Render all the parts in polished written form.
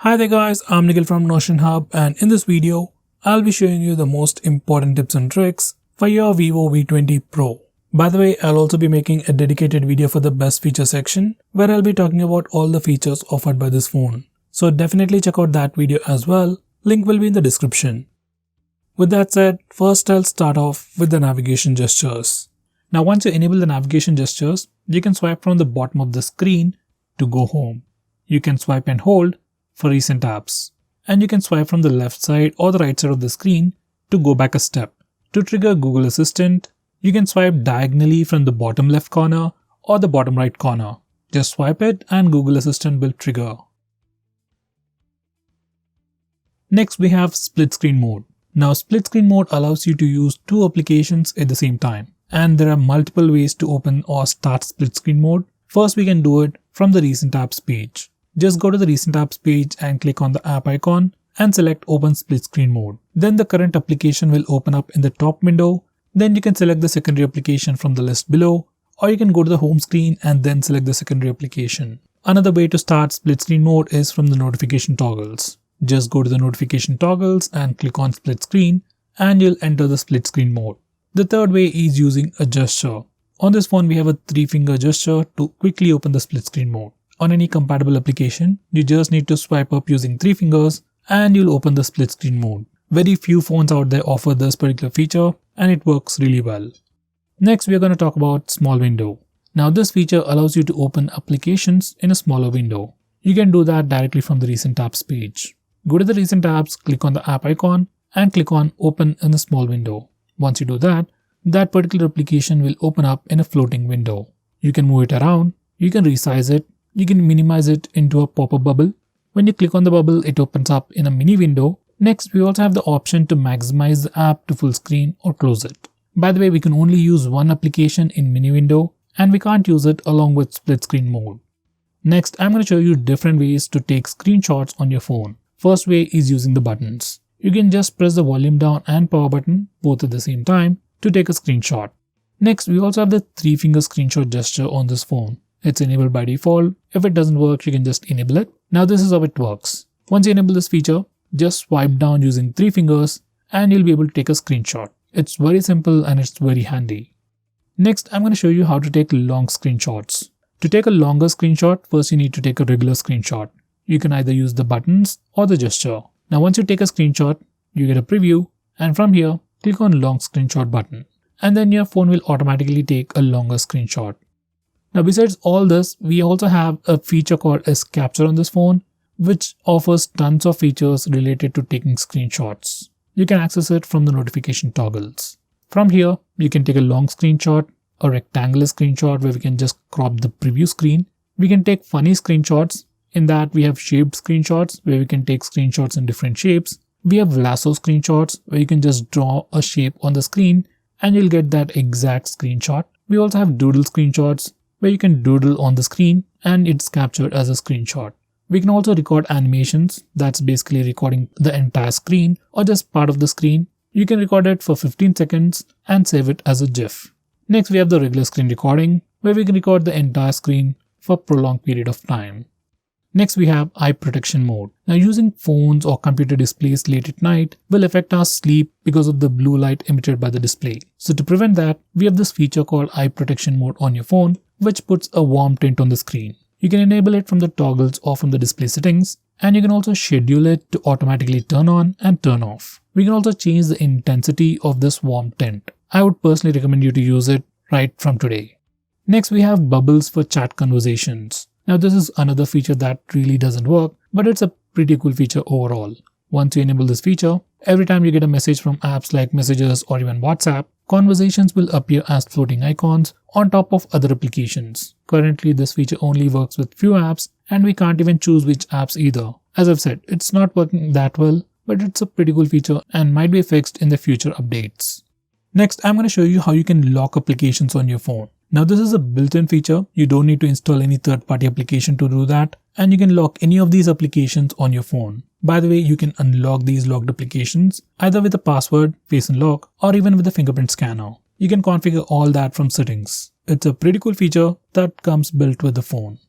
Hi there guys, I'm Nikhil from Notion Hub, and in this video, I'll be showing you the most important tips and tricks for your Vivo V20 Pro. By the way, I'll also be making a dedicated video for the best feature section where I'll be talking about all the features offered by this phone. So definitely check out that video as well, link will be in the description. With that said, first I'll start off with the navigation gestures. Now once you enable the navigation gestures, you can swipe from the bottom of the screen to go home. You can swipe and hold for recent apps. And you can swipe from the left side or the right side of the screen to go back a step. To trigger Google Assistant, you can swipe diagonally from the bottom left corner or the bottom right corner. Just swipe it and Google Assistant will trigger. Next we have split screen mode. Now split screen mode allows you to use two applications at the same time. And there are multiple ways to open or start split screen mode. First we can do it from the recent apps page. Just go to the recent apps page and click on the app icon and select open split screen mode. Then the current application will open up in the top window. Then you can select the secondary application from the list below, or you can go to the home screen and then select the secondary application. Another way to start split screen mode is from the notification toggles. Just go to the notification toggles and click on split screen and you'll enter the split screen mode. The third way is using a gesture. On this phone we have a 3-finger gesture to quickly open the split screen mode. On any compatible application, you just need to swipe up using 3 fingers and you'll open the split screen mode. Very few phones out there offer this particular feature and it works really well. Next, we are going to talk about small window. Now this feature allows you to open applications in a smaller window. You can do that directly from the recent apps page. Go to the recent apps, click on the app icon and click on open in a small window. Once you do that, that particular application will open up in a floating window. You can move it around, you can resize it, you can minimize it into a pop-up bubble. When you click on the bubble, it opens up in a mini window. Next, we also have the option to maximize the app to full screen or close it. By the way, we can only use one application in mini window and we can't use it along with split screen mode. Next, I'm going to show you different ways to take screenshots on your phone. First way is using the buttons. You can just press the volume down and power button both at the same time to take a screenshot. Next, we also have the 3-finger screenshot gesture on this phone. It's enabled by default. If it doesn't work, you can just enable it. Now this is how it works. Once you enable this feature, just swipe down using 3 fingers and you'll be able to take a screenshot. It's very simple and it's very handy. Next, I'm going to show you how to take long screenshots. To take a longer screenshot, first you need to take a regular screenshot. You can either use the buttons or the gesture. Now once you take a screenshot, you get a preview and from here, click on long screenshot button. And then your phone will automatically take a longer screenshot. Now besides all this, we also have a feature called S Capture on this phone, which offers tons of features related to taking screenshots. You can access it from the notification toggles. From here, you can take a long screenshot, a rectangular screenshot where we can just crop the preview screen. We can take funny screenshots. In that we have shaped screenshots where we can take screenshots in different shapes. We have lasso screenshots where you can just draw a shape on the screen and you'll get that exact screenshot. We also have doodle screenshots where you can doodle on the screen and it's captured as a screenshot. We can also record animations, that's basically recording the entire screen or just part of the screen. You can record it for 15 seconds and save it as a GIF. Next we have the regular screen recording where we can record the entire screen for a prolonged period of time. Next we have eye protection mode. Now using phones or computer displays late at night will affect our sleep because of the blue light emitted by the display. So to prevent that, we have this feature called eye protection mode on your phone, which puts a warm tint on the screen. You can enable it from the toggles or from the display settings, and you can also schedule it to automatically turn on and turn off. We can also change the intensity of this warm tint. I would personally recommend you to use it right from today. Next we have bubbles for chat conversations. Now this is another feature that really doesn't work, but it's a pretty cool feature overall. Once you enable this feature, every time you get a message from apps like Messages or even WhatsApp, conversations will appear as floating icons on top of other applications. Currently, this feature only works with few apps and we can't even choose which apps either. As I've said, it's not working that well, but it's a pretty cool feature and might be fixed in the future updates. Next, I'm going to show you how you can lock applications on your phone. Now this is a built-in feature. You don't need to install any third-party application to do that, and you can lock any of these applications on your phone. By the way, you can unlock these locked applications either with a password, face unlock, or even with a fingerprint scanner. You can configure all that from settings. It's a pretty cool feature that comes built with the phone.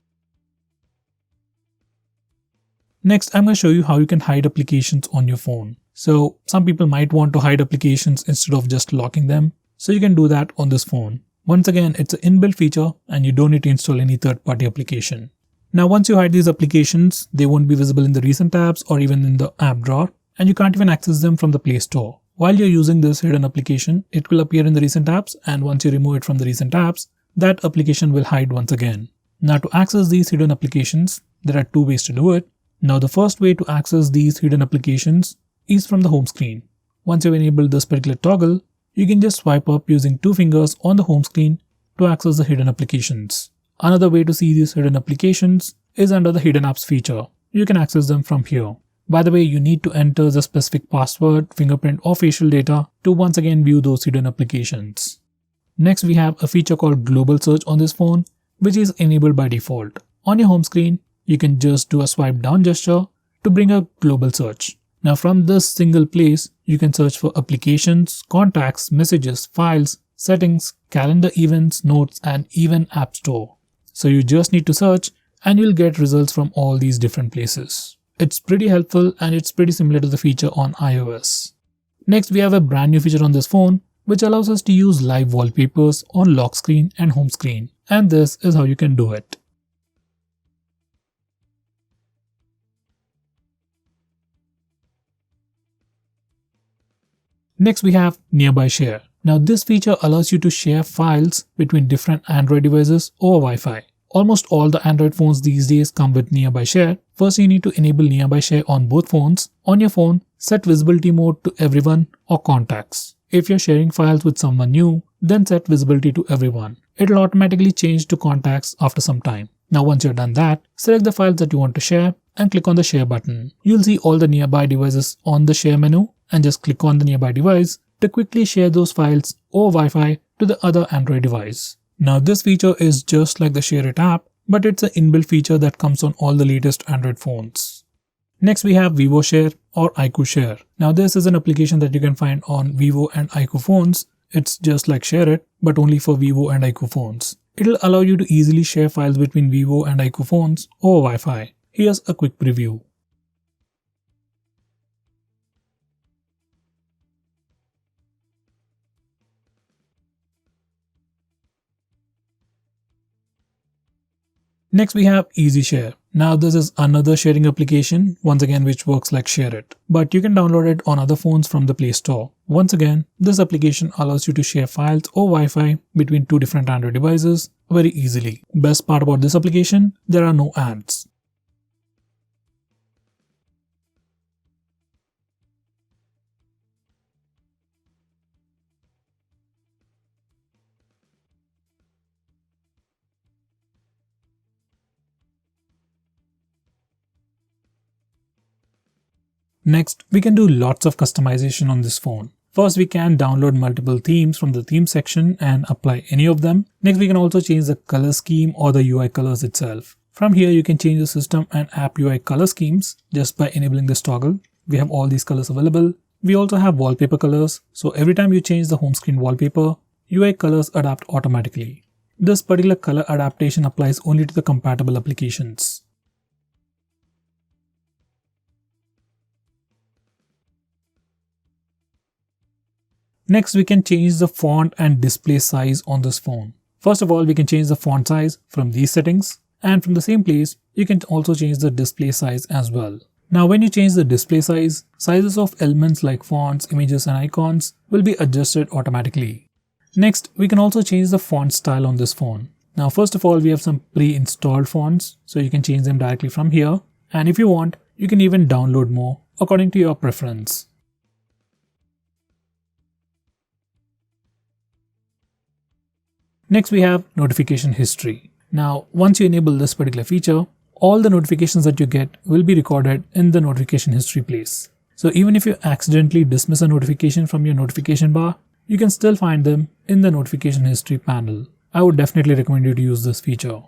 Next, I'm going to show you how you can hide applications on your phone. So some people might want to hide applications instead of just locking them. So you can do that on this phone. Once again, it's an inbuilt feature and you don't need to install any third-party application. Now, once you hide these applications, they won't be visible in the recent tabs or even in the app drawer, and you can't even access them from the Play Store. While you're using this hidden application, it will appear in the recent tabs, and once you remove it from the recent tabs, that application will hide once again. Now, to access these hidden applications, there are two ways to do it. Now, the first way to access these hidden applications is from the home screen. Once you've enabled this particular toggle, you can just swipe up using two fingers on the home screen to access the hidden applications. Another way to see these hidden applications is under the Hidden Apps feature. You can access them from here. By the way, you need to enter the specific password, fingerprint or facial data to once again view those hidden applications. Next, we have a feature called Global Search on this phone, which is enabled by default. On your home screen, you can just do a swipe down gesture to bring up global search. Now from this single place, you can search for applications, contacts, messages, files, settings, calendar events, notes, and even App Store. So you just need to search and you'll get results from all these different places. It's pretty helpful and it's pretty similar to the feature on iOS. Next, we have a brand new feature on this phone which allows us to use live wallpapers on lock screen and home screen. And this is how you can do it. Next, we have Nearby Share. Now this feature allows you to share files between different Android devices over Wi-Fi. Almost all the Android phones these days come with Nearby Share. First, you need to enable Nearby Share on both phones. On your phone, set visibility mode to everyone or contacts. If you're sharing files with someone new, then set visibility to everyone. It'll automatically change to contacts after some time. Now once you're done that, select the files that you want to share and click on the share button. You'll see all the nearby devices on the share menu and just click on the nearby device to quickly share those files over Wi-Fi to the other Android device. Now this feature is just like the Share It app, but it's an inbuilt feature that comes on all the latest Android phones. Next, we have Vivo Share or iQOO Share. Now this is an application that you can find on Vivo and iQOO phones. It's just like Share It, but only for Vivo and iQOO phones. It'll allow you to easily share files between Vivo and iQOO phones over Wi-Fi. Here's a quick preview. Next, we have Easy Share. Now this is another sharing application, once again which works like Share It. But you can download it on other phones from the Play Store. Once again, this application allows you to share files or Wi-Fi between two different Android devices very easily. Best part about this application, there are no ads. Next, we can do lots of customization on this phone. First, we can download multiple themes from the theme section and apply any of them. Next, we can also change the color scheme or the UI colors itself. From here, you can change the system and app UI color schemes just by enabling this toggle. We have all these colors available. We also have wallpaper colors. So every time you change the home screen wallpaper, UI colors adapt automatically. This particular color adaptation applies only to the compatible applications. Next, we can change the font and display size on this phone. First of all, we can change the font size from these settings, and from the same place, you can also change the display size as well. Now, when you change the display size, sizes of elements like fonts, images, and icons will be adjusted automatically. Next, we can also change the font style on this phone. Now, first of all, we have some pre-installed fonts, so you can change them directly from here. And if you want, you can even download more according to your preference. Next, we have notification history. Now, once you enable this particular feature, all the notifications that you get will be recorded in the notification history place. So even if you accidentally dismiss a notification from your notification bar, you can still find them in the notification history panel. I would definitely recommend you to use this feature.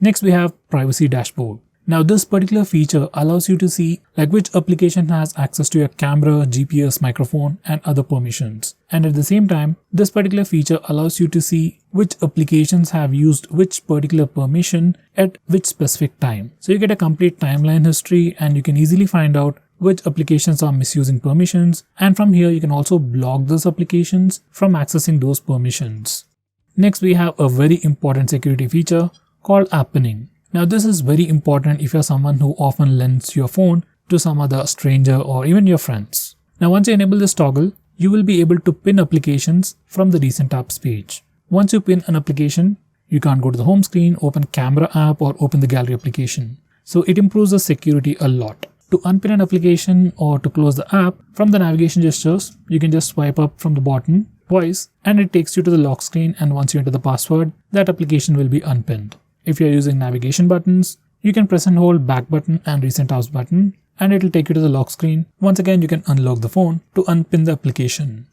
Next, we have privacy dashboard. Now this particular feature allows you to see which application has access to your camera, GPS, microphone and other permissions. And at the same time, this particular feature allows you to see which applications have used which particular permission at which specific time. So you get a complete timeline history and you can easily find out which applications are misusing permissions, and from here you can also block those applications from accessing those permissions. Next we have a very important security feature called app pinning. Now this is very important if you're someone who often lends your phone to some other stranger or even your friends. Now once you enable this toggle, you will be able to pin applications from the recent apps page. Once you pin an application, you can't go to the home screen, open camera app or open the gallery application. So it improves the security a lot. To unpin an application or to close the app, from the navigation gestures, you can just swipe up from the bottom twice and it takes you to the lock screen, and once you enter the password, that application will be unpinned. If you're using navigation buttons, you can press and hold back button and recent apps button and it will take you to the lock screen. Once again, you can unlock the phone to unpin the application.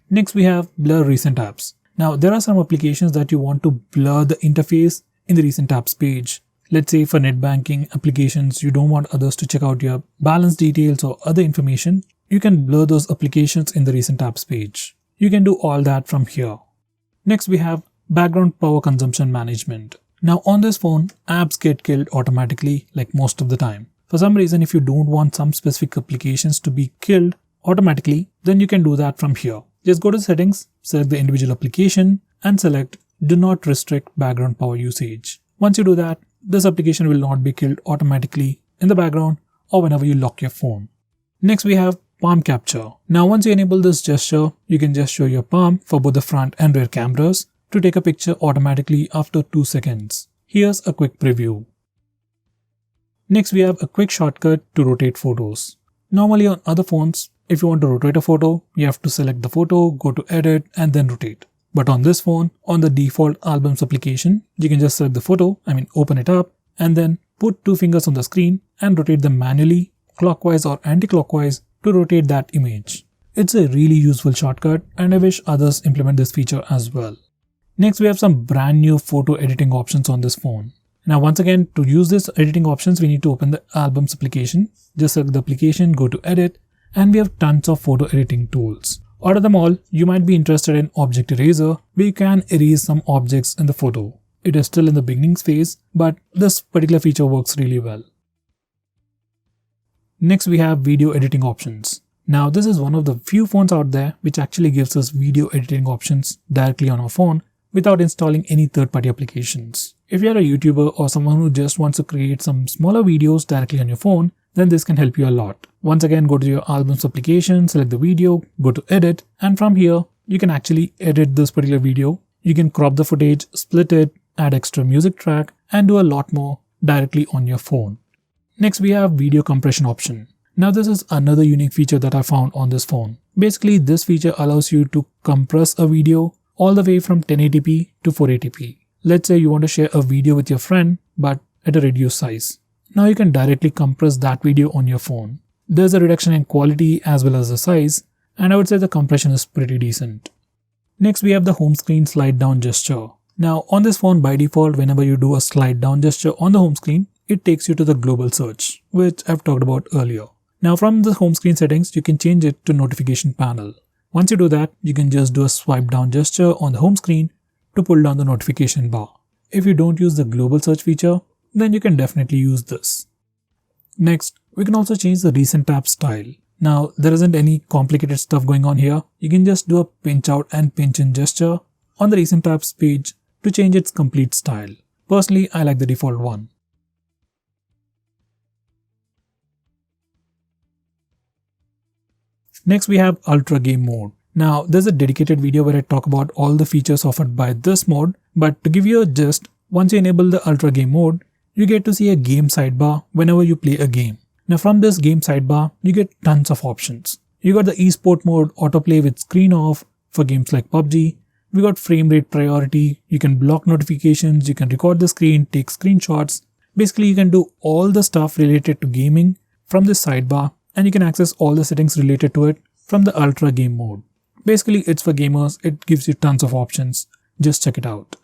Next we have blur recent apps. Now there are some applications that you want to blur the interface in the recent apps page. Let's say for net banking applications, you don't want others to check out your balance details or other information. You can blur those applications in the recent apps page. You can do all that from here. Next we have background power consumption management. Now on this phone, apps get killed automatically most of the time. For some reason, if you don't want some specific applications to be killed automatically, then you can do that from here. Just go to settings, select the individual application and select do not restrict background power usage. Once you do that, this application will not be killed automatically in the background or whenever you lock your phone. Next we have palm capture. Now once you enable this gesture, you can just show your palm for both the front and rear cameras to take a picture automatically after 2 seconds. Here's a quick preview. Next we have a quick shortcut to rotate photos. Normally on other phones, if you want to rotate a photo, you have to select the photo, go to edit and then rotate. But on this phone, on the default albums application, you can just select the photo, open it up and then put 2 fingers on the screen and rotate them manually, clockwise or anti-clockwise to rotate that image. It's a really useful shortcut and I wish others implement this feature as well. Next we have some brand new photo editing options on this phone. Now once again, to use these editing options, we need to open the albums application. Just select the application, go to edit and we have tons of photo editing tools. Out of them all, you might be interested in Object Eraser, where you can erase some objects in the photo. It is still in the beginning phase, but this particular feature works really well. Next we have video editing options. Now this is one of the few phones out there which actually gives us video editing options directly on our phone without installing any third-party applications. If you are a YouTuber or someone who just wants to create some smaller videos directly on your phone, then this can help you a lot. Once again, go to your albums application, select the video, go to edit, and from here, you can actually edit this particular video. You can crop the footage, split it, add extra music track, and do a lot more directly on your phone. Next, we have video compression option. Now this is another unique feature that I found on this phone. Basically, this feature allows you to compress a video all the way from 1080p to 480p. Let's say you want to share a video with your friend, but at a reduced size. Now you can directly compress that video on your phone. There's a reduction in quality as well as the size, and I would say the compression is pretty decent. Next we have the home screen slide down gesture. Now on this phone, by default, whenever you do a slide down gesture on the home screen, it takes you to the global search, which I've talked about earlier. Now from the home screen settings, you can change it to notification panel. Once you do that, you can just do a swipe down gesture on the home screen to pull down the notification bar. If you don't use the global search feature, then you can definitely use this. Next, we can also change the recent tab style. Now, there isn't any complicated stuff going on here. You can just do a pinch out and pinch in gesture on the recent tabs page to change its complete style. Personally, I like the default one. Next, we have Ultra Game Mode. Now, there's a dedicated video where I talk about all the features offered by this mode, but to give you a gist, once you enable the Ultra Game Mode, you get to see a game sidebar whenever you play a game. Now from this game sidebar, you get tons of options. You got the esport mode, autoplay with screen off for games like PUBG. We got frame rate priority, you can block notifications, you can record the screen, take screenshots. Basically, you can do all the stuff related to gaming from this sidebar, and you can access all the settings related to it from the Ultra Game Mode. Basically, it's for gamers, it gives you tons of options. Just check it out.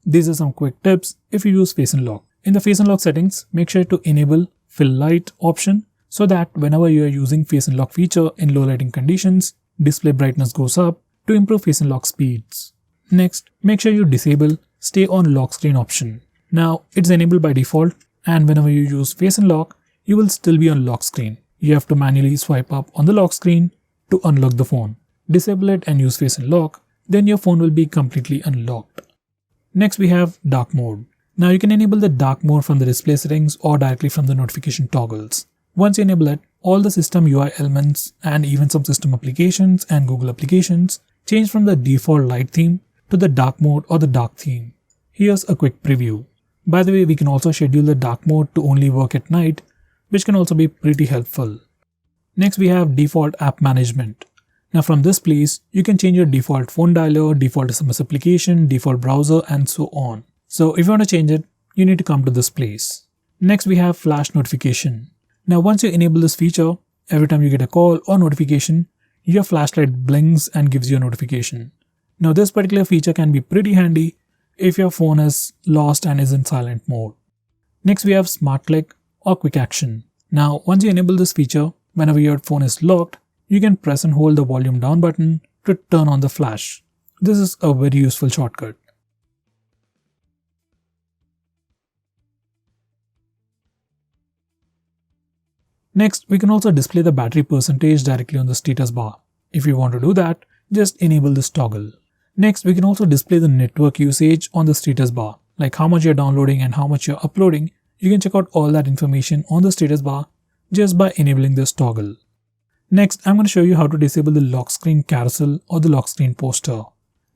These are some quick tips if you use Face Unlock. In the face unlock settings, make sure to enable fill light option so that whenever you are using face unlock feature in low lighting conditions, display brightness goes up to improve face unlock speeds. Next, make sure you disable stay on lock screen option. Now, it's enabled by default, and whenever you use face unlock, you will still be on lock screen. You have to manually swipe up on the lock screen to unlock the phone. Disable it and use face unlock, then your phone will be completely unlocked. Next, we have dark mode. Now you can enable the dark mode from the display settings or directly from the notification toggles. Once you enable it, all the system UI elements and even some system applications and Google applications change from the default light theme to the dark mode or the dark theme. Here's a quick preview. By the way, we can also schedule the dark mode to only work at night, which can also be pretty helpful. Next, we have default app management. Now from this place, you can change your default phone dialer, default SMS application, default browser, and so on. So if you want to change it, you need to come to this place. Next, we have flash notification. Now once you enable this feature, every time you get a call or notification, your flashlight blinks and gives you a notification. Now this particular feature can be pretty handy if your phone is lost and is in silent mode. Next, we have smart click or quick action. Now once you enable this feature, whenever your phone is locked, you can press and hold the volume down button to turn on the flash. This is a very useful shortcut. Next, we can also display the battery percentage directly on the status bar. If you want to do that, just enable this toggle. Next, we can also display the network usage on the status bar, like how much you're downloading and how much you're uploading. You can check out all that information on the status bar just by enabling this toggle. Next, I'm going to show you how to disable the lock screen carousel or the lock screen poster.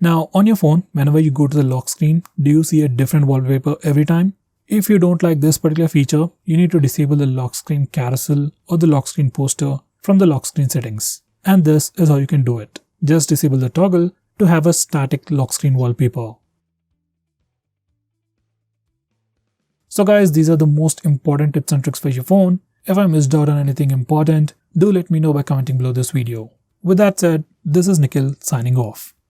Now, on your phone, whenever you go to the lock screen, do you see a different wallpaper every time? If you don't like this particular feature, you need to disable the lock screen carousel or the lock screen poster from the lock screen settings. And this is how you can do it. Just disable the toggle to have a static lock screen wallpaper. So guys, these are the most important tips and tricks for your phone. If I missed out on anything important, do let me know by commenting below this video. With that said, this is Nikhil signing off.